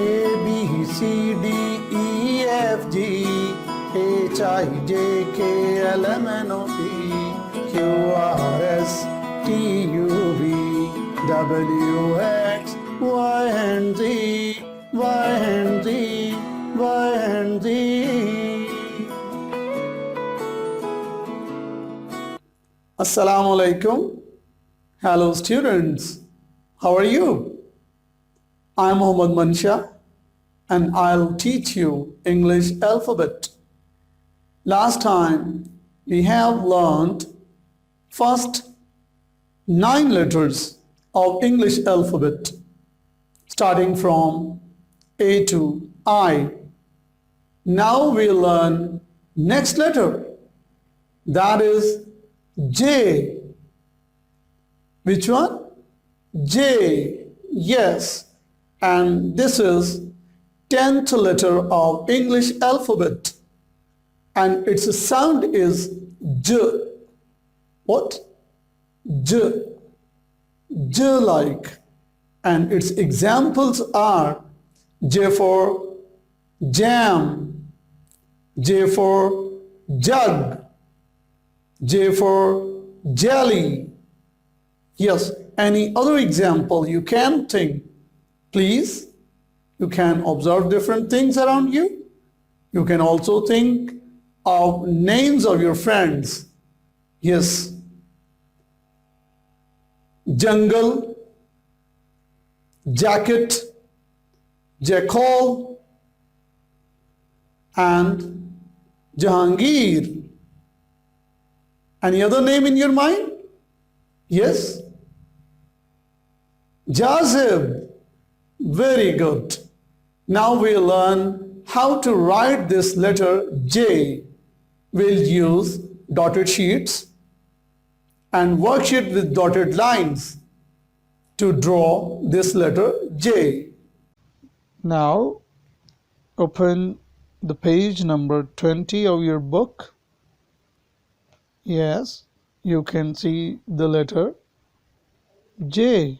A, B, C, D, E, F, G, H, I, J, K, L, M, N, O, P, Q, R, S, T, U, V, W, X, Y, and Z, Y, and Z, Y, and Z. Assalamu alaikum. Hello students. How are you? I'm Mohammad Mansha and I'll teach you English alphabet. Last time we have learned first 9 letters of English alphabet starting from A to I. Now we'll learn next letter, that is J. Which one? J. Yes. And this is 10th letter of English alphabet. And its sound is J. What? J. J like. And its examples are J for jam, J for jug, J for jelly. Yes, any other example you can think. Please, you can observe different things around you. You can also think of names of your friends. Yes. Jungle, jacket, jackal, and Jahangir. Any other name in your mind? Yes? Jazib. Very good. Now we'll learn how to write this letter J. We'll use dotted sheets and worksheet with dotted lines to draw this letter J. Now open the page number 20 of your book. Yes, you can see the letter J.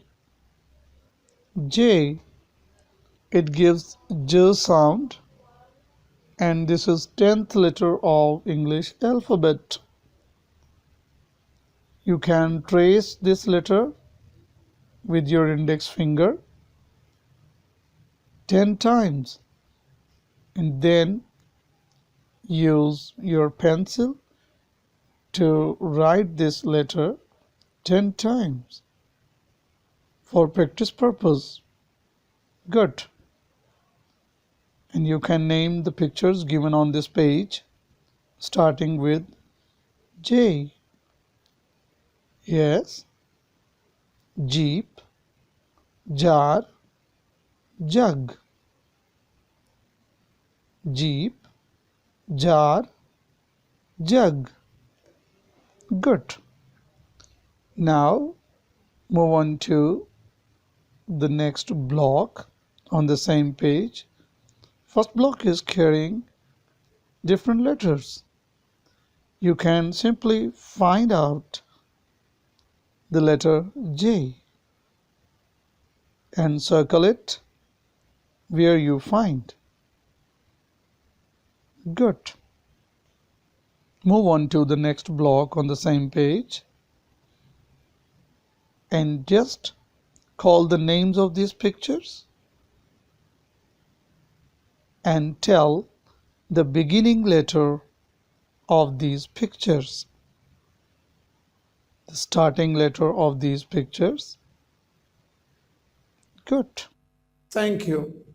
J. It gives J sound, and this is 10th letter of English alphabet. You can trace this letter with your index finger 10 times and then use your pencil to write this letter 10 times for practice purpose. Good. And you can name the pictures given on this page starting with J. Yes. Jeep, jar, jug. Jeep, jar, jug. Good. Now move on to the next block on the same page. First block is carrying different letters. You can simply find out the letter J and circle it where you find. Good. Move on to the next block on the same page and just call the names of these pictures and tell the beginning letter of these pictures, the starting letter of these pictures. Good. Thank you.